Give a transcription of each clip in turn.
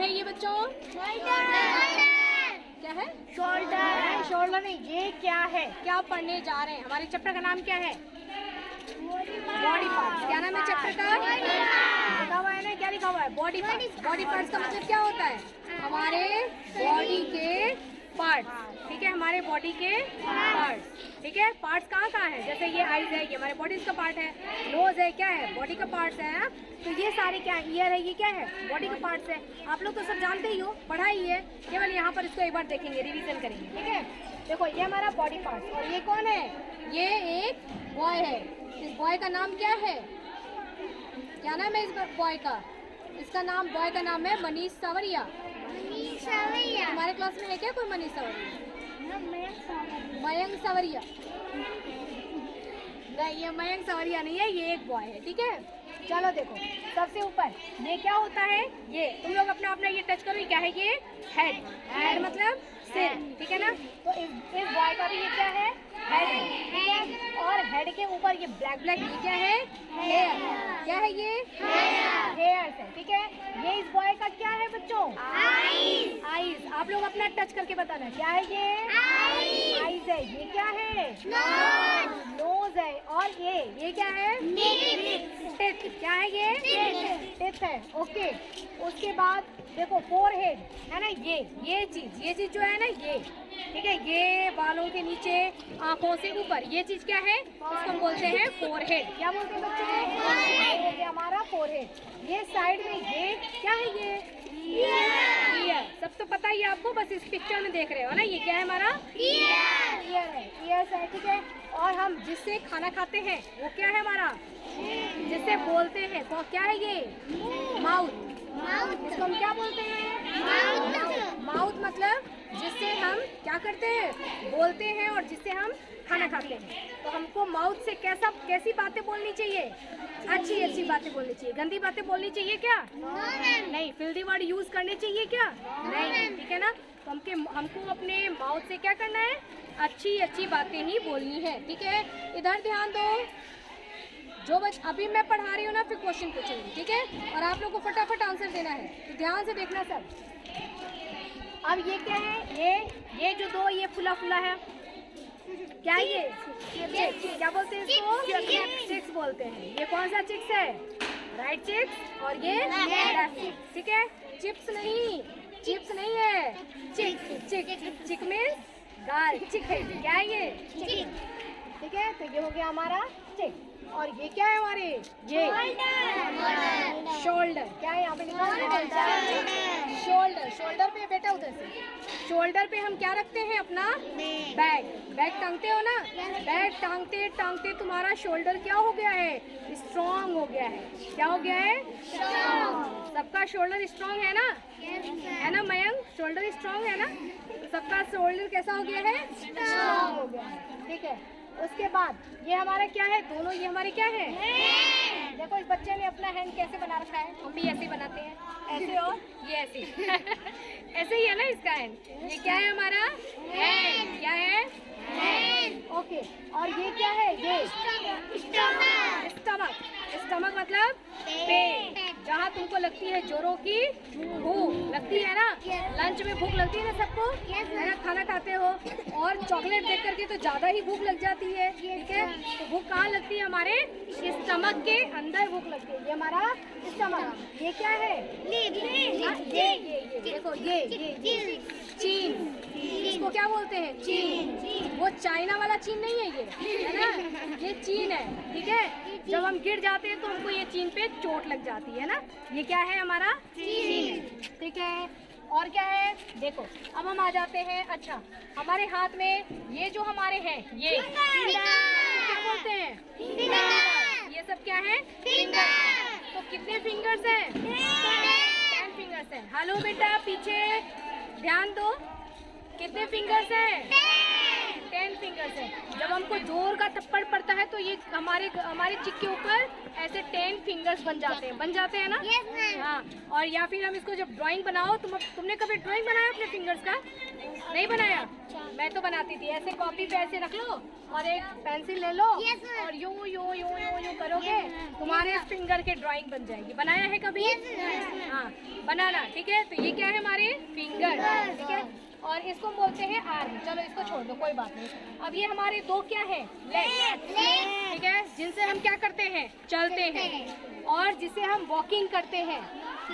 है ये बच्चों? क्या है? शोल्डर। शोल्डर नहीं, ये क्या है? क्या पढ़ने जा रहे हैं? हमारे चैप्टर का नाम क्या है? Body parts. क्या नाम है चैप्टर का? लिखा हुआ है ना, क्या लिखा हुआ है? Body parts. बॉडी पार्ट्स का मतलब क्या होता है? हमारे बॉडी के पार्ट्स। ठीक है, हमारे बॉडी के पार्ट्स। ठीक है, पार्ट्स कहाँ कहाँ है? जैसे ये आईज है, ये हमारे बॉडी का पार्ट है। नोज है, क्या है? बॉडी का पार्ट्स है। तो ये सारे क्या है? ईयर है, ये क्या है? बॉडी का पार्ट्स है। आप लोग तो सब जानते ही हो, पढ़ा ही है, केवल यहाँ पर इसको एक बार देखेंगे, रिवीजन करेंगे। ठीक है, देखो ये हमारा बॉडी पार्ट्स। और ये कौन है? ये एक बॉय है। इस बॉय का नाम क्या है? क्या नाम है इस बॉय का? इसका नाम, बॉय का नाम है मनीष सवरिया। हमारे क्लास में है क्या कोई मनीष सवरिया? मयंक सवरिया नहीं, ये मयंक सवरिया नहीं है, ये एक बॉय है। ठीक है, चलो देखो सबसे ऊपर ये क्या होता है? ये तुम लोग अपना अपना ये टच करो, ये क्या है? ये हेड। हेड मतलब सिर। ठीक है ना, तो इस बॉय का भी ये क्या है? हेड है। ठीक है, और हेड के ऊपर ये ब्लैक ब्लैक, ये क्या है? हेयर। क्या है ये? हेयर है। ठीक है, ये इस बॉय का क्या है बच्चों? आईज। आप लोग अपना टच करके बताना, क्या है ये? आईज है। ये क्या है? नोज है। और ये क्या है? टिथ। क्या है ये? टिथ है। ओके, उसके बाद देखो फोरहेड है ना, ये चीज जो है ना, ये ठीक है, ये बालों के नीचे, आंखों से ऊपर, ये चीज क्या है? उसको हम बोलते हैं फोरहेड। क्या बोलते हैं बच्चों? ये हमारा फोरहेड। ये साइड में ये क्या है? ये ईयर। सब तो पता ही है आपको, बस इस पिक्चर में देख रहे हो ना, ये क्या है? हमारा ईयर है। ईयर्स है। ठीक है, और हम जिससे खाना खाते हैं वो क्या है हमारा? जिससे बोलते हैं वो क्या है? ये माउथ। इसको हम क्या बोलते हैं? माउथ मतलब जिससे हम क्या करते हैं? बोलते हैं, और जिससे हम खाना खाते हैं। तो हमको माउथ से कैसी बातें बोलनी चाहिए? अच्छी बातें बोलनी चाहिए। गंदी बातें बोलनी चाहिए क्या? नहीं। फिल्दी वर्ड यूज करने चाहिए क्या? नहीं। ठीक है ना, तो हमको अपने माउथ से क्या करना है? अच्छी बातें ही बोलनी है। ठीक है, इधर ध्यान दो। जो अभी मैं पढ़ा रही हूँ ना, फिर क्वेश्चन पूछूंगी। ठीक है, और आप लोग को फटाफट आंसर देना है, तो ध्यान से देखना सब। अब ये क्या है? ये जो दो ये फुला है, क्या ये? क्या बोलते हैं इसको? चिक्स बोलते हैं। ये कौन सा चिक्स है? राइट चिक्स। और ये लेफ्ट चिक्स। ठीक है, चिप्स नहीं है, चिक मीन्स गाल। चिक है, क्या है ये? ठीक है, तो ये हो गया हमारा चिक। और ये क्या है हमारे? ये शोल्डर। क्या है यहाँ पे लिखा है? शोल्डर पे बेटा, उधर से शोल्डर पे हम क्या रखते हैं? अपना बैग टांगते हो ना। बैग टांगते तुम्हारा शोल्डर क्या हो गया है? स्ट्रॉन्ग हो गया है। क्या हो गया है? सबका शोल्डर स्ट्रॉन्ग है ना? है ना मयंक? शोल्डर स्ट्रॉन्ग है ना? सबका शोल्डर कैसा हो गया है? स्ट्रॉन्ग हो गया है। ठीक है, उसके बाद ये हमारा क्या है? दोनों ये हमारे क्या है? देखो इस बच्चे ने अपना हैंड कैसे बना रखा है, हम भी ऐसे ही बनाते हैं, ऐसे, और ये ऐसे ऐसे ही है ना इसका हैंड। ये क्या है हमारा? हैंड। क्या है? हैंड। ओके, और ये क्या है? ये स्टमक मतलब पेट। जहाँ तुमको लगती है जोरों की भूख लगती है ना, लंच में भूख लगती है ना सबको, है ना? खाना खाते हो और चॉकलेट देख करके तो ज्यादा ही भूख लग जाती है। ठीक है, तो भूख कहाँ लगती है? हमारे स्टमक के अंदर भूख लगती है। ये हमारा स्टमक। ये क्या है? ये देखो, ये चीन। इसको क्या बोलते हैं? चीन। वो चाइना वाला चीन नहीं है, ये है ना, ये चीन है। ठीक है, जब हम गिर जाते हैं तो हमको ये चीन पे चोट लग जाती है ना। ये क्या है हमारा? चीन। ठीक है, और क्या है? देखो अब हम आ जाते हैं। अच्छा, हमारे हाथ में ये जो हमारे हैं, ये क्या बोलते हैं? ये सब क्या है? फिंगर। तो कितने फिंगर्स हैं? 10 फिंगर्स हैं। हेलो बेटा, पीछे ध्यान दो, कितने फिंगर्स हैं? 10 फिंगर्स हैं। जब हमको जोर का थप्पड़ पड़ता है तो ये हमारे चिक के ऊपर ऐसे 10 फिंगर्स बन जाते हैं ना? हाँ, और या फिर हम इसको जब ड्राइंग बनाओ, तुमने कभी ड्राइंग बनाया अपने फिंगर्स का? नहीं बनाया? मैं तो बनाती थी। ऐसे कॉपी पे ऐसे रख लो और एक पेंसिल ले लो और यूं यूं यूं यूं यूं करोगे, तुम्हारे फिंगर के ड्राइंग बन जाएगी। बनाया है कभी? हाँ, बनाना। ठीक है, तो ये क्या है हमारे फिंगर। ठीक है, और इसको बोलते हैं आर्म। चलो इसको छोड़ दो, कोई बात नहीं। अब ये हमारे दो क्या है? लेग। ठीक है, जिनसे हम क्या करते हैं? चलते हैं। और जिसे हम वॉकिंग करते हैं,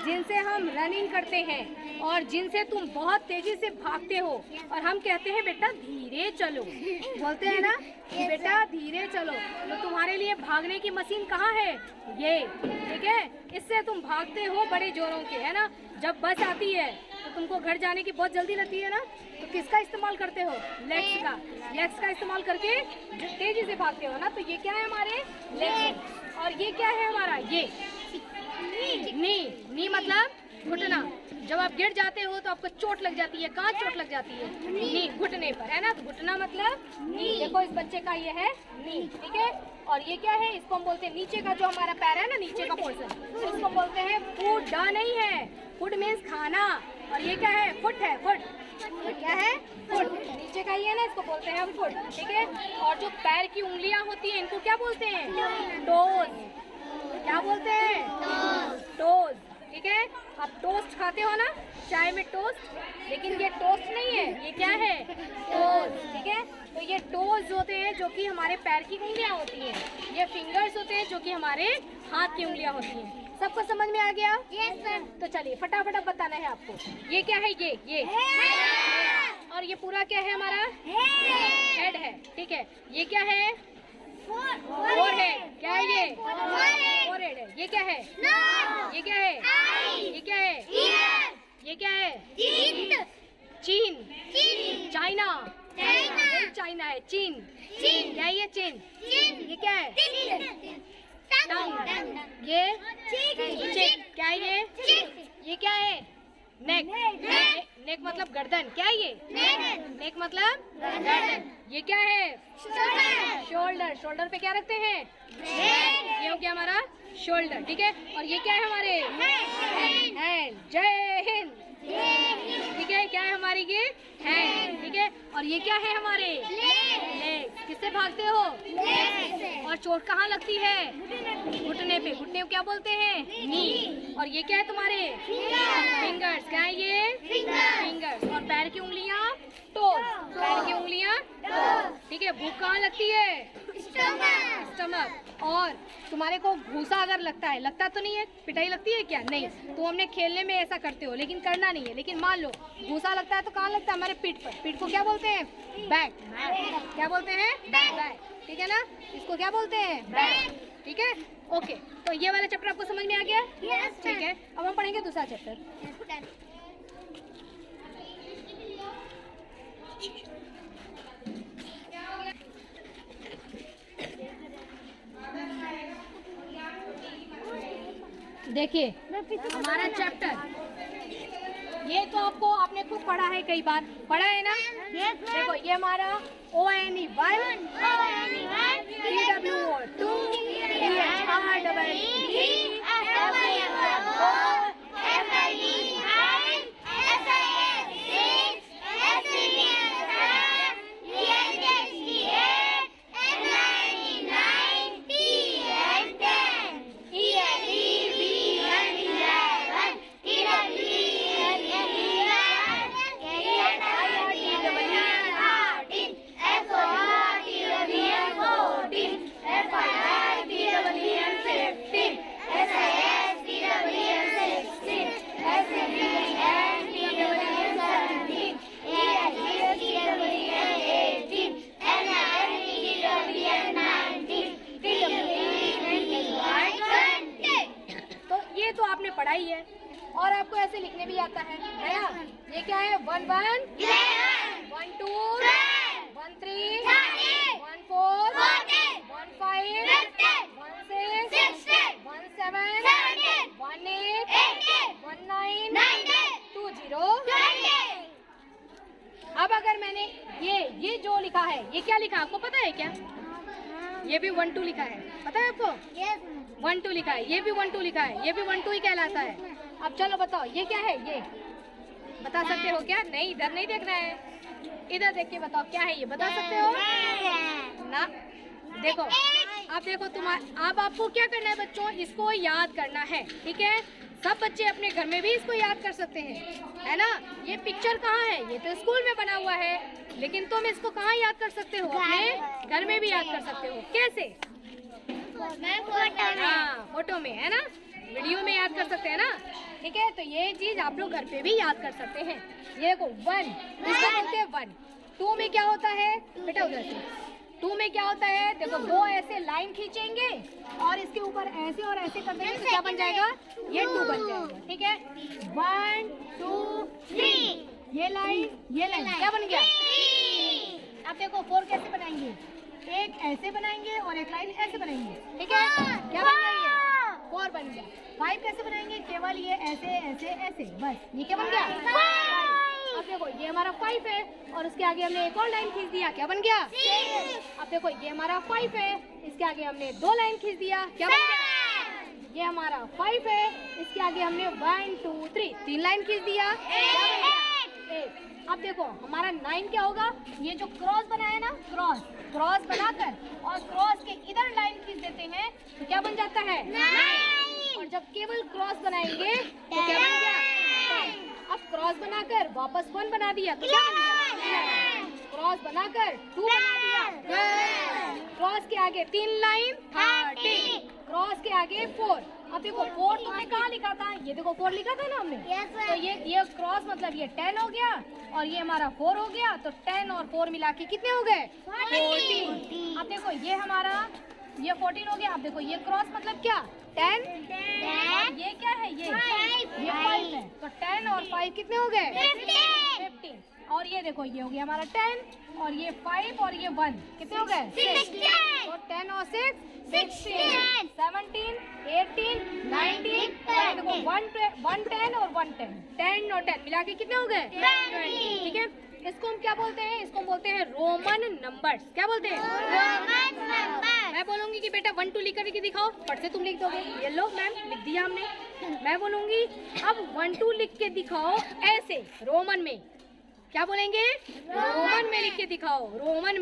जिनसे हम रनिंग करते हैं, और जिनसे तुम बहुत तेजी से भागते हो। और हम कहते हैं बेटा धीरे चलो, बोलते हैं ना कि बेटा धीरे चलो। तो तुम्हारे लिए भागने की मशीन कहाँ है? ये। ठीक है, इससे तुम भागते हो बड़े जोरों के, है ना। जब बस आती है तो तुमको घर जाने की बहुत जल्दी रहती है ना, तो किसका इस्तेमाल करते हो? लेग्स का। लेग्स का इस्तेमाल करके तेजी से भागते हो ना। तो ये क्या है हमारे? लेग्स। और ये क्या है हमारा? ये नी मतलब घुटना। जब आप गिर जाते हो तो आपको चोट लग जाती है। कहाँ चोट लग जाती है? नी, घुटने पर, है ना। तो घुटना मतलब नी। देखो इस बच्चे का ये है नी। ठीक है, और ये क्या है? इसको हम बोलते हैं नीचे का जो हमारा पैर है ना, नीचे का पोर्शन, इसको बोलते हैं फुट। डा नहीं है, फुट मीन्स खाना। और ये क्या है? फुट है। फुट क्या है? फुट। नीचे का ही है ना, इसको बोलते हैं फुट। ठीक है, और जो पैर की उंगलियां होती हैं इनको क्या बोलते हैं? टोज। क्या बोलते हैं? टोज। ठीक है, आप टोस्ट खाते हो ना, चाय में टोस्ट, लेकिन ये टोस्ट नहीं है, ये क्या है? टोज। ठीक है, तो ये टोज होते हैं जो कि हमारे पैर की उंगलियां होती हैं। ये फिंगर्स होते हैं जो कि हमारे हाथ की उंगलियां होती हैं। सबको समझ में आ गया? Yes sir. तो चलिए फटाफट बताना है आपको। ये क्या है? ये और ये पूरा क्या है हमारा? हेड है। ठीक है, ये क्या है? फोरहेड। क्या है ये? फोरहेड है। ये क्या है? ये क्या है? ये क्या है? ये क्या है? चीन। चाइना। चाइना है। चीन। क्या है ये? चीन। ये क्या है? टंग। ये चीन। क्या है ये? ये क्या है? नेक। नेक मतलब गर्दन। क्या है ये? नेक मतलब गर्दन। ये क्या है? शोल्डर। शोल्डर पे क्या रखते हैं? ये हो गया हमारा शोल्डर। ठीक है, और ये क्या है हमारे? हैंड। जय हिंद। ठीक है, क्या है हमारी? ये हैंड। ठीक है, और ये क्या है हमारे? लेग। किससे भागते हो? और चोट कहाँ लगती है? घुटने पे। घुटने को क्या बोलते हैं? नी। और ये क्या है तुम्हारे? फिंगर्स। क्या है ये? फिंगर्स। और पैर की उंगलियां? टोज। पैर की उंगलियां? ठीक है, भूख कहाँ लगती है? स्टमक। और तुम्हारे को भूसा अगर लगता है, लगता तो नहीं है, पिटाई लगती है क्या? नहीं। तो हमने खेलने में ऐसा करते हो, लेकिन करना नहीं है। लेकिन मान लो भूसा लगता है तो कहाँ लगता है? हमारे पीठ पर। पीठ को क्या बोलते हैं? बैक। क्या बोलते हैं? बैक। ठीक है ना, इसको क्या बोलते हैं? बैक। ठीक है, ओके। तो ये वाला चैप्टर आपको समझ में आ गया? ठीक है, अब हम पढ़ेंगे दूसरा चैप्टर। देखिए हमारा चैप्टर ये तो आपने खूब पढ़ा है, कई बार पढ़ा है ना। देखो ये हमारा ONE 1, TWO 2, पढ़ाई है और आपको ऐसे लिखने भी आता है ना। ये क्या है? 1 1 1 2 1 3 1 4 1 5 1 6 1 7 1 8 1 9 2 0। अब अगर मैंने ये जो लिखा है, ये क्या लिखा आपको पता है क्या? ये भी 1 2 लिखा है, पता है आपको? 1 2 लिखा है, ये भी 1 2 लिखा है, ये भी 1 2 ही कहलाता है। अब चलो बताओ ये क्या है? ये बता सकते हो क्या? नहीं, इधर नहीं देखना है, इधर देख के बताओ क्या है ये, बता सकते हो? ना। देखो अब देखो अब आपको क्या करना है बच्चों, इसको याद करना है, ठीक है। सब बच्चे अपने घर में भी इसको याद कर सकते हैं, है ना। ये पिक्चर कहाँ है, ये तो स्कूल में बना हुआ है, लेकिन तुम इसको कहाँ याद कर सकते हो, अपने घर में भी याद कर सकते हो। कैसे? हाँ, फोटो में, है ना, वीडियो में याद कर सकते हैं ना, ठीक है। तो ये चीज आप लोग घर पे भी याद कर सकते हैं। ये देखो 1, इसको बोलते हैं 1। 2 में क्या होता है बेटा, उधर से 2 में क्या होता है, देखो 2 ऐसे लाइन खींचेंगे और इसके ऊपर ऐसे और ऐसे कर देंगे तो क्या बन जाएगा, ये 2 बन जाएगा, ठीक है। 1 2 3, ये लाइन क्या बन गया। अब देखो 4 कैसे बनाएंगे, एक ऐसे बनाएंगे और एक लाइन ऐसे बनाएंगे, ठीक है। क्या बन गया, ये 4 बन गया। 5 कैसे बनाएंगे, केवल ये ऐसे ऐसे ऐसे, बस ये क्या बन गया। अब देखो ये हमारा 5 है और उसके आगे हमने एक और लाइन खींच दिया, क्या बन गया 6। अब देखो ये हमारा 5 है, इसके आगे हमने 2 लाइन खींच दिया, क्या बन गया। ये हमारा 5 है, इसके आगे हमने 1 2 3 लाइन खींच दिया, 8। अब देखो हमारा 9 क्या होगा, ये जो क्रॉस बनाया ना, क्रॉस बनाकर और क्रॉस के इधर लाइन खींच देते हैं तो क्या बन जाता है 9। और जब केवल क्रॉस बनाएंगे तो क्या बन गया 10। अब क्रॉस बनाकर वापस 1 बना दिया तो क्या बन गया, क्रॉस बनाकर 2 बना दिया, क्रॉस के आगे 3 लाइन 30, क्रॉस के आगे 4। अब देखो 4 तुमने कहाँ लिखा था, ये देखो 4 लिखा था ना हमने, तो ये क्रॉस मतलब ये 10 हो गया और ये हमारा 4 हो गया, तो 10 और 4 मिला के कितने हो गए 14। अब देखो ये हमारा ये 14 हो गया। अब देखो ये क्रॉस मतलब क्या 10, ये क्या है, ये 5 है, तो 10 और 5 कितने हो गए 15। और ये देखो ये हो गया हमारा 10 और ये 5 और ये 1 कितने हो गए 6। तो 10 और 6 16, 17, 18, 19, देखो 110 और 110, 10 और 10 मिला के कितने हो गए 20, ठीक है। इसको हम क्या बोलते हैं, इसको हम बोलते हैं रोमन नंबर्स। क्या बोलते हैं, रोमन नंबर। मैं बोलूंगी कि बेटा 1 2 लिख कर दिखाओ, फट से तुम लिख दोगे, ये लो मैम लिख दिया हमने। मैं बोलूंगी अब 1 2 लिख के दिखाओ ऐसे रोमन में, क्या बोलेंगे रोमन में लिख के दिखाओ, रोमन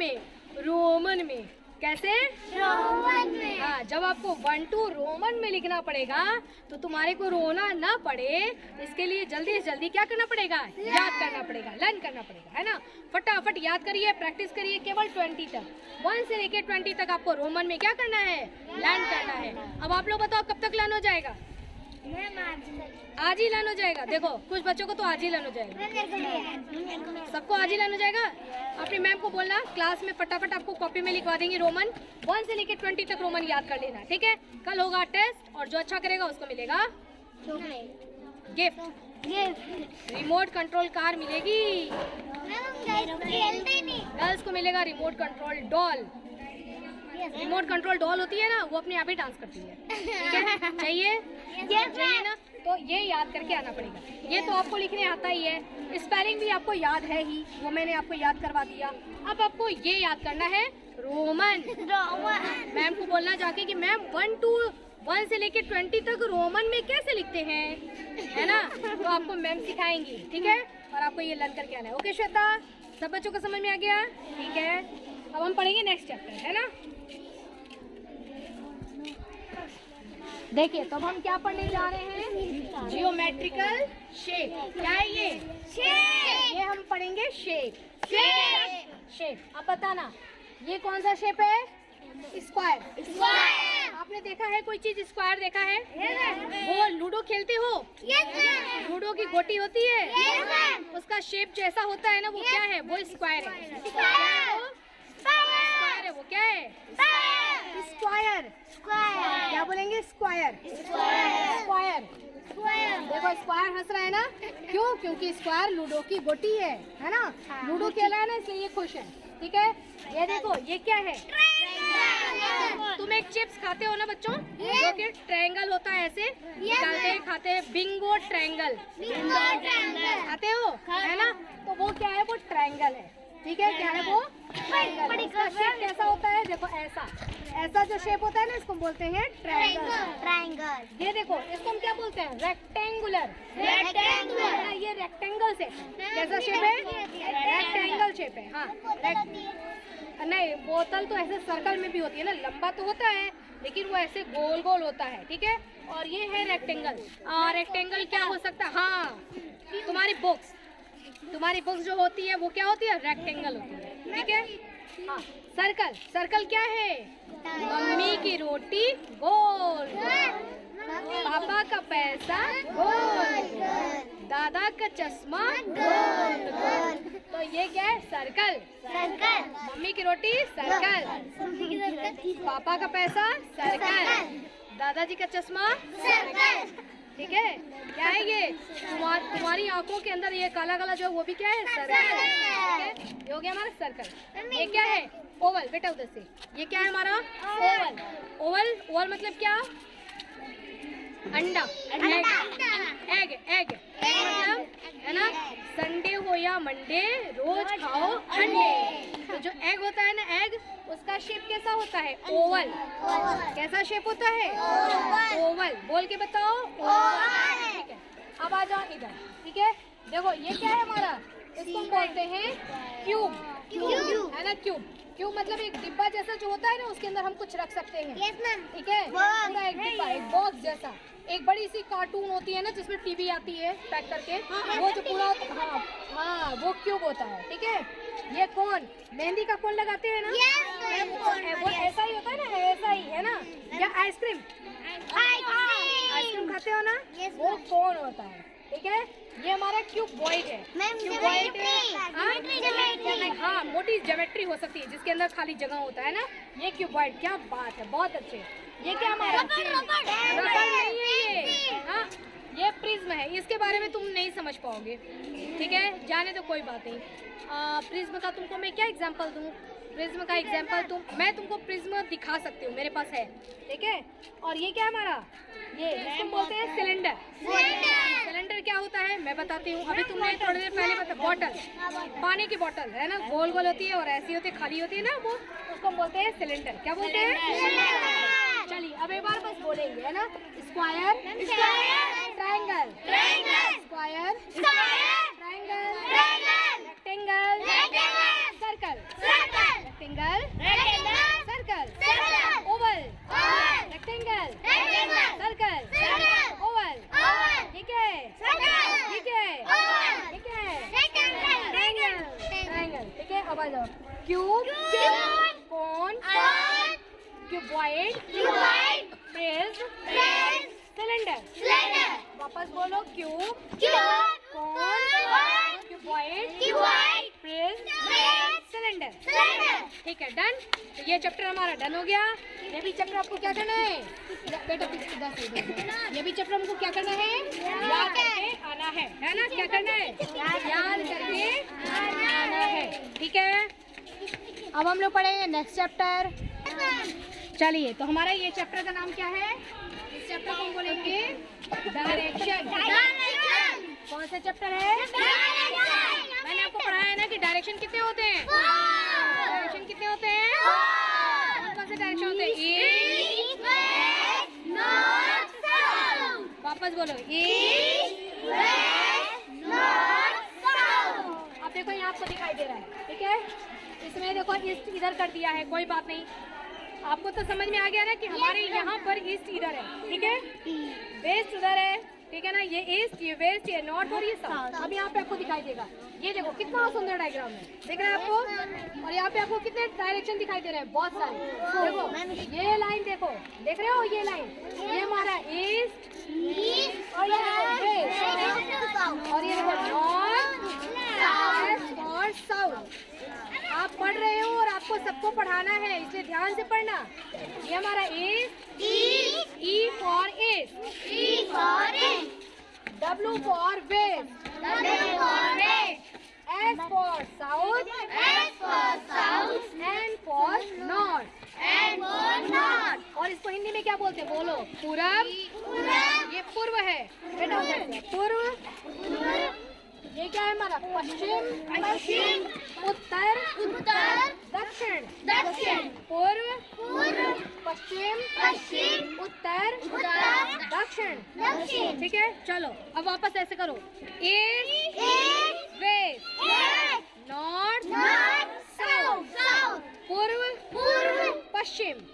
में कैसे, रोमन में। हाँ, जब आपको 1 2 रोमन में लिखना पड़ेगा तो तुम्हारे को रोना ना पड़े, इसके लिए जल्दी से जल्दी क्या करना पड़ेगा, याद करना पड़ेगा, लर्न करना पड़ेगा, है ना। फटाफट याद करिए, प्रैक्टिस करिए, केवल 20 तक, 1 से लेके 20 तक आपको रोमन में क्या करना है, लर्न करना है। अब आप लोग बताओ कब तक लर्न हो जाएगा, आज ही लर्न हो जाएगा। देखो कुछ बच्चों को तो आज ही लर्न हो जाएगा, सबको आज ही लर्न हो जाएगा। अपनी मैम को बोलना क्लास में फटाफट आपको कॉपी में लिखवा देंगे रोमन, 1 से लेके 20 तक रोमन याद कर लेना, ठीक है। कल होगा टेस्ट और जो अच्छा करेगा उसको मिलेगा गिफ्ट, रिमोट कंट्रोल कार मिलेगी, गर्ल्स को मिलेगा remote control doll. Remote control doll होती है ना, वो अपने आप ही डांस करती है, ठीक है। चाहिए ना, तो ये याद करके आना पड़ेगा। ये तो आपको लिखने आता ही है, स्पेलिंग भी आपको याद है ही, वो मैंने आपको याद करवा दिया। अब आपको ये याद करना है रोमन। मैम को बोलना जाके कि मैम 1 से लेके 20 तक रोमन में कैसे लिखते हैं, है ना, तो आपको मैम सिखाएंगी, ठीक है। और आपको ये लर्न करके आना है। ओके श्वेता, सब बच्चों को समझ में आ गया, ठीक है। अब हम पढ़ेंगे नेक्स्ट चैप्टर, है ना। देखिए तो अब हम क्या पढ़ने जा रहे हैं, जियोमेट्रिकल शेप। क्या है ये, शेप। ये हम पढ़ेंगे शेप। अब बताना ये कौन सा शेप है, स्क्वायर। आपने देखा है कोई चीज स्क्वायर देखा है, वो लूडो खेलते हो, लूडो की गोटी होती है, उसका शेप जैसा होता है ना, वो क्या है, वो स्क्वायर है। स्क्वायर है, वो क्या है, स्क्वायर। क्या बोलेंगे, स्क्वायर। देखो स्क्वायर हंस रहा है ना, क्यों, क्योंकि स्क्वायर लूडो की गोटी है ना, लूडो खेला है ना, इसलिए ये खुश है, ठीक है। ये देखो ये क्या है, तुम एक चिप्स खाते हो ना बच्चों, जो कि ट्रायंगल होता है, ऐसे निकालते खाते हैं, बिंगो ट्रायंगल खाते हो, है ना, तो वो क्या है, वो ट्रायंगल है, ठीक है। क्या है वो, ट्रायंगल। इसका शेप कैसा होता है, देखो ऐसा जो शेप होता है ना, इसको बोलते हैं ट्रायंगल। ये देखो इसको हम क्या बोलते हैं, रेक्टेंगुलर। ये रेक्टेंगल शेप कैसा शेप है, रेक्टेंगल शेप है। हाँ, नहीं, बोतल तो ऐसे सर्कल में भी होती है ना, लंबा तो होता है लेकिन वो ऐसे गोल गोल होता है, ठीक है। और ये है रेक्टेंगल। रेक्टेंगल क्या हो सकता है? हाँ, तुम्हारी बुक्स जो होती है वो क्या होती है? रेक्टेंगल होती है, ठीक है। हाँ, सर्कल क्या है? मम्मी की रोटी गोल, पापा का पैसा गोल, दादा का चश्मा गोल। तो ये क्या है? सर्कल। मम्मी की रोटी सर्कल, पापा का पैसा सर्कल, दादाजी का चश्मा सर्कल, ठीक है। क्या है ये? तुम्हारी आंखों के अंदर ये काला काला जो वो भी क्या है? सर्कल, ठीक है। ये हो गया हमारा सर्कल। ये क्या है? ओवल। बेटा उधर से, ये क्या है हमारा? ओवल मतलब क्या? अंडा। एग मतलब है ना, संडे हो या मंडे रोज खाओ अंडे। तो जो एग होता है ना, एग, उसका शेप कैसा होता है? ओवल। कैसा शेप होता है? ओवल। बोल के बताओ। ओवल, ठीक है। अब आ जाओ इधर, ठीक है। देखो ये क्या है हमारा? इसको बोलते हैं क्यूब, है ना। क्यूब मतलब एक डिब्बा जैसा जो होता है ना, उसके अंदर हम कुछ रख सकते हैं, ठीक है। पूरा एक डिब्बा, एक बॉक्स जैसा। एक बड़ी सी कार्टून होती है ना जिसमें टीवी आती है पैक करके, वो जो पूरा, हाँ वो क्यूब होता है, ठीक है। ये कोन, मेहंदी का कोन लगाते हैं ना, वो ऐसा ही होता है ना, ऐसा ही है ना। या आइसक्रीम खाते हो ना, वो कोन होता है, ठीक है। ये हमारा क्यूबॉइड है। हाँ, मोटी ज्योमेट्री हो सकती है जिसके अंदर खाली जगह होता है ना, ये क्यूबॉइड। क्या बात है, बहुत अच्छे। ये क्या हमारा? रबर नहीं है ये। हाँ, ये प्रिज्म है। इसके बारे में तुम नहीं समझ पाओगे, ठीक है, जाने तो कोई बात नहीं। प्रिज्म का तुमको मैं क्या एग्जांपल दूँ? प्रिज्म का एग्जांपल मैं तुमको प्रिज्म दिखा सकती हूँ, मेरे पास है, ठीक है। और ये क्या है हमारा? ये इसको बोलते हैं सिलेंडर। सिलेंडर क्या होता है मैं बताती हूँ। अभी तुमने थोड़ी देर पहले बता, बॉटल, पानी की बॉटल है ना, गोल गोल होती है और ऐसी होती है, खाली होती है ना, वो उसको बोलते हैं सिलेंडर। क्या बोलते हैं? चलिए अब एक बार बस बोलेंगे, है ना। Square, triangle, square, triangle, rectangle, circle, rectangle, circle, Oval, rectangle, circle, Oval, ठीक है, ठीक है, ठीक है, ट्रायंगल, ठीक है। अब आ जाओ, क्यूब, कोन, क्यूबॉइड, प्रिज्म, सिलेंडर। वापस बोलो, क्यूब, कोन, क्यूबॉइड, प्रिज्म, सिलेंडर, ठीक है। डन। तो ये चैप्टर हमारा डन हो गया। ये भी चैप्टर आपको क्या करना है बेटा? ये भी चैप्टर हमको क्या करना है? याद करके आना है ना। क्या करना है? याद करके आना है, ठीक है। अब हम लोग पढ़ेंगे नेक्स्ट चैप्टर। चलिए, तो हमारा ये चैप्टर का नाम क्या है? इस चैप्टर को हम बोलेंगे डायरेक्शन। कौन सा चैप्टर है? मैंने आपको पढ़ाया है ना कि डायरेक्शन कितने होते हैं? डायरेक्शन कितने होते हैं? कौन से डायरेक्शन होते हैं? East, west, north, south. वापस बोलो, ईस्ट, वेस्ट, नॉर्थ, साउथ। अब देखो यहाँ आपको दिखाई दे रहा है, ठीक है। इसमें देखो ईस्ट इधर कर दिया है, कोई बात नहीं। आपको तो समझ में आ गया ना कि हमारे यहाँ पर ईस्ट इधर है, ठीक है, वेस्ट उधर है, ठीक है ना। ये ईस्ट, ये वेस्ट, ये नॉर्थ और ये साउथ। अब यहाँ पे आपको दिखाई देगा। ये देखो कितना सुंदर डायग्राम है, देख रहे हैं आपको। और यहाँ पे आपको कितने डायरेक्शन दिखाई दे रहे हैं? बहुत सारे। देखो ये लाइन, देखो देख रहे हो ये लाइन, ये हमारा ईस्ट और ये वेस्ट, और ये देखो नॉर्थ, वेस्ट और साउथ। आप पढ़ रहे हो और आपको सबको पढ़ाना है, इसलिए ध्यान से पढ़ना। ये हमारा east, E for east, W for west, S for south, N for north. और इसको हिंदी में क्या बोलते हैं? बोलो, पूरब। ये पूर्व है बेटा, पूर्व। ये क्या है हमारा? पश्चिम, उत्तर, दक्षिण, पूर्व, पश्चिम, उत्तर, दक्षिण, ठीक है। चलो अब वापस ऐसे करो, ईस्ट, वेस्ट, नॉर्थ, साउथ,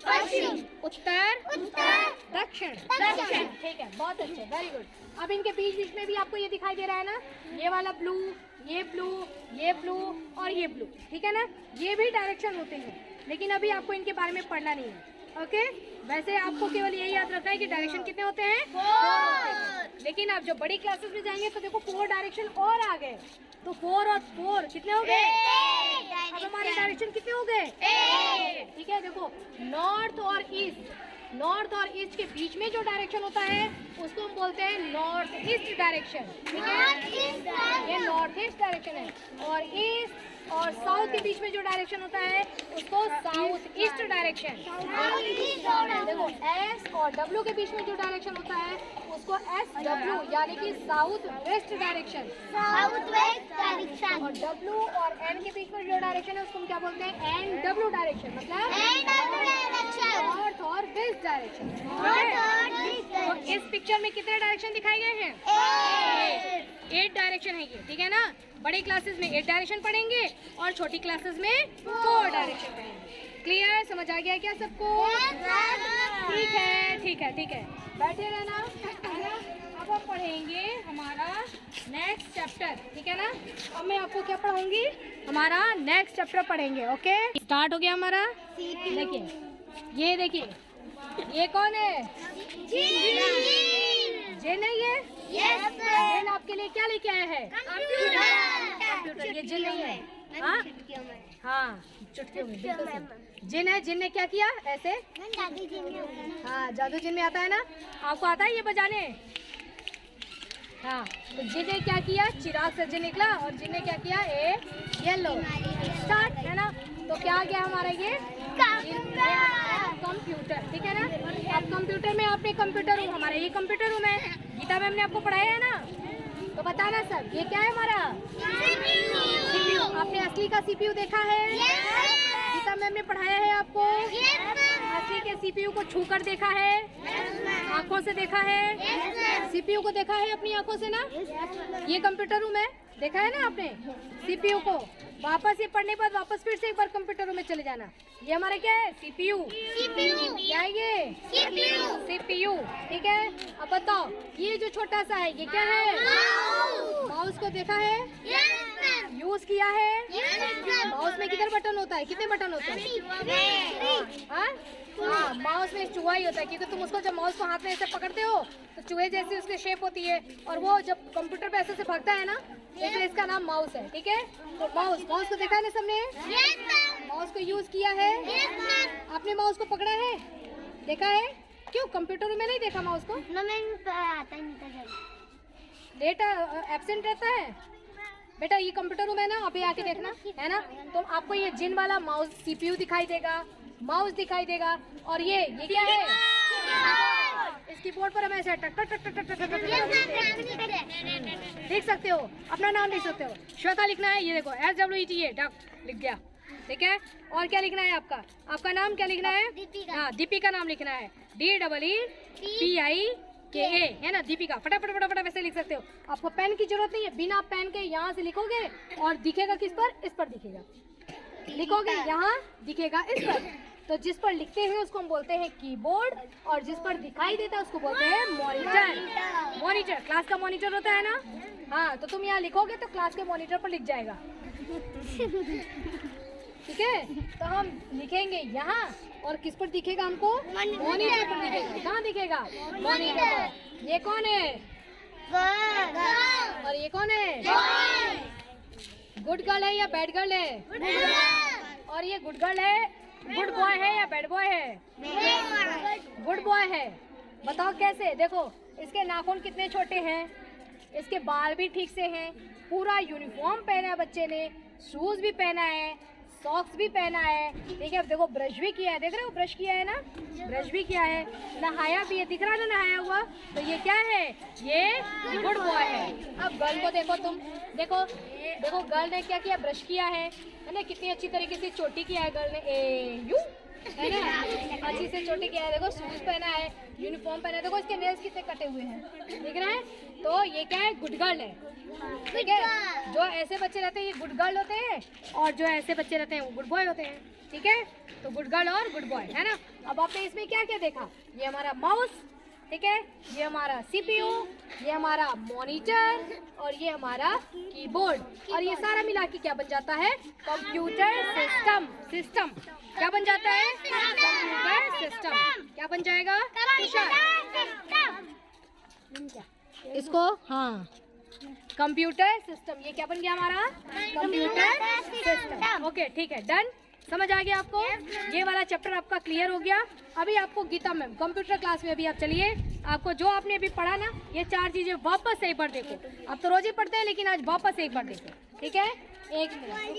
पश्चिम, उत्तर, दक्षिण। ठीक है, बहुत अच्छे, वेरी गुड। अब इनके बीच बीच में भी आपको ये दिखाई दे रहा है ना, ये वाला ब्लू, ये ब्लू, ये ब्लू और ये ब्लू, ठीक है ना, ये भी डायरेक्शन होते हैं, लेकिन अभी आपको इनके बारे में पढ़ना नहीं है। ओके, वैसे आपको केवल यही याद रखना है कि डायरेक्शन कितने होते हैं, 4। लेकिन आप जब बड़ी क्लासेस में जाएंगे तो देखो 4 डायरेक्शन और आ गए, तो 4 और 4 कितने हो गए, अब हमारे डायरेक्शन कितने हो गए, 8। ठीक है, देखो नॉर्थ और ईस्ट, नॉर्थ और ईस्ट के बीच में जो डायरेक्शन होता है उसको हम बोलते हैं नॉर्थ ईस्ट डायरेक्शन। ठीक है, ये नॉर्थ ईस्ट डायरेक्शन है। और ईस्ट और साउथ के बीच में जो डायरेक्शन होता है उसको साउथ ईस्ट डायरेक्शन। देखो एस और डब्ल्यू के बीच में जो डायरेक्शन होता है उसको एस डब्ल्यू यानी कि साउथ वेस्ट डायरेक्शन। और डब्ल्यू और एन के बीच में जो डायरेक्शन है उसको हम क्या बोलते हैं, एन डब्ल्यू डायरेक्शन, मतलब नॉर्थ और वेस्ट डायरेक्शन। तो इस पिक्चर में कितने डायरेक्शन दिखाए गए हैं, 8 डायरेक्शन है ये। ठीक है ना, बड़े क्लासेस में 8 डायरेक्शन पढ़ेंगे और छोटी क्लासेस में 4 डायरेक्शन पढ़ेंगे। क्लियर, समझ आ गया क्या सबको? ठीक है, ठीक है, ठीक है, बैठे रहना। अब हम पढ़ेंगे हमारा नेक्स्ट चैप्टर। ठीक है ना, अब मैं आपको क्या पढ़ाऊंगी, हमारा नेक्स्ट चैप्टर पढ़ेंगे। ओके, स्टार्ट हो गया हमारा। देखिए, ये देखिए, ये कौन है, जिन है ये। जिन आपके लिए क्या लेके आया है, कंप्यूटर। ये जिन नहीं है, हाँ चुटकियों में बिल्कुल सही। जिन है, जिन ने क्या किया ऐसे, हाँ जादू जिन में आता है ना, आपको आता है ये बजाने। हाँ, तो जिन ने क्या किया, चिराग से जिन निकला और जिन ने क्या किया, येलो स्टार्ट है ना। तो क्या आ गया हमारा ये कंप्यूटर। ठीक है ना, अब कंप्यूटर में आपने कंप्यूटर रूम, हमारा ये कंप्यूटर रूम है, गीता मैम ने आपको पढ़ाया है ना, तो बताना सब ये क्या है हमारा सीपीयू। आपने असली का सीपीयू देखा है, गीता मैम ने पढ़ाया है आपको, असली के सीपीयू को छूकर देखा है, आंखों से देखा है, सीपीयू को देखा है अपनी आंखों से ना। ये कंप्यूटर रूम है, देखा है ना आपने सीपीयू को। वापस ये पढ़ने के बाद वापस फिर से एक बार कंप्यूटर रूम में चले जाना। ये हमारा क्या है, सीपीयू। क्या है ये, सीपीयू। ठीक है, अब बताओ ये जो छोटा सा है ये क्या है, माउस को देखा है, यूज किया है। माउस में कितने बटन होता है, कितने बटन होते हैं, हाँ माउस में चूहा ही होता है, क्योंकि तुम उसको जब माउस को हाथ में ऐसे पकड़ते हो तो चूहे जैसी उसकी शेप होती है, और वो जब कंप्यूटर पे ऐसे से भागता है ना, इसलिए इसका नाम माउस है। ठीक है, तो माउस को देखा है ना सबने, माउस को यूज किया है। आपने माउस को पकड़ा है, देखा है, क्यों कंप्यूटर में नहीं देखा माउस को, डेटा एब्सेंट रहता है बेटा। ये कंप्यूटर रूम है ना, अभी आके देखना है ना, तो आपको ये जिन वाला माउस सीपीयू दिखाई देगा, माउस दिखाई देगा, और ये क्या है, इस कीबोर्ड पर हम ऐसे टक टक टक टक टक देख सकते हो, अपना नाम लिख सकते हो। श्वेता लिखना है, ये देखो SWETA डक लिख गया। ठीक है, और क्या लिखना है आपका, आपका नाम क्या लिखना है, हाँ दीपिका नाम लिखना है, DEEPIKA है ना, दीपिका। फटाफट फटाफट वैसे लिख सकते हो। आपको पेन की जरूरत नहीं है, बिना पेन के यहाँ से लिखोगे और दिखेगा किस पर, इस पर दिखेगा, लिखोगे यहाँ दिखेगा इस पर। तो जिस पर लिखते हैं उसको हम बोलते हैं कीबोर्ड, और जिस पर दिखाई देता है उसको बोलते हैं मॉनिटर। मॉनिटर क्लास का मॉनिटर होता है ना, हाँ, तो तुम यहाँ लिखोगे तो क्लास के मॉनिटर पर लिख जाएगा। ठीक है, तो हम लिखेंगे यहाँ, और किस पर दिखेगा हमको, मॉनिटर पर दिखेगा। कहाँ दिखेगा, मॉनिटर पर। ये कौन है, और ये कौन है, गुड गर्ल है या बैड गर्ल है, और ये गुड गर्ल है, गुड बॉय है या बैड बॉय है, गुड बॉय है। बताओ कैसे, देखो इसके नाखून कितने छोटे हैं, इसके बाल भी ठीक से हैं, पूरा यूनिफॉर्म पहना है बच्चे ने, शूज भी पहना है, सॉक्स भी पहना है। ठीक है, अब देखो ब्रश भी किया है, देख रहे हो ब्रश किया है ना, ब्रश भी किया है, नहाया भी है, दिख रहा है ना नहाया हुआ, तो ये क्या है, ये गुड बॉय है। अब गर्ल को देखो तुम, देखो देखो गर्ल ने क्या किया, ब्रश किया है ना, कितनी अच्छी तरीके से चोटी किया है गर्ल ने, है ना, अच्छी से चोटी किया है। देखो शूज पहना है, यूनिफॉर्म पहना है, देखो इसके नेल्स कितने कटे हुए हैं, दिख रहा है। तो ये क्या है, गुड गर्ल है। ठीक है, जो ऐसे बच्चे रहते हैं ये गुड गर्ल होते हैं, और जो ऐसे बच्चे रहते हैं वो गुड बॉय होते हैं। ठीक है। तो गुड गर्ल और गुड बॉय है ना। अब आपने इसमें क्या क्या देखा, ये हमारा माउस, ठीक है, ये हमारा सीपीयू, ये हमारा मॉनिटर और ये हमारा कीबोर्ड और ये सारा मिला के क्या बन जाता है, कंप्यूटर सिस्टम। सिस्टम क्या बन जाता है, कंप्यूटर सिस्टम। क्या बन जाएगा, इसको, हाँ, कंप्यूटर सिस्टम। ये क्या बन गया हमारा, कंप्यूटर सिस्टम। ओके ठीक है, डन। समझ आ गया आपको, ये वाला चैप्टर आपका क्लियर हो गया। अभी आपको गीता मैम कंप्यूटर क्लास में अभी आप चलिए, आपको जो आपने अभी पढ़ा ना, ये 4 चीजें वापस से एक बार देखो। आप तो रोज ही पढ़ते हैं, लेकिन आज वापस एक बार देखो, ठीक है। एक मिनट।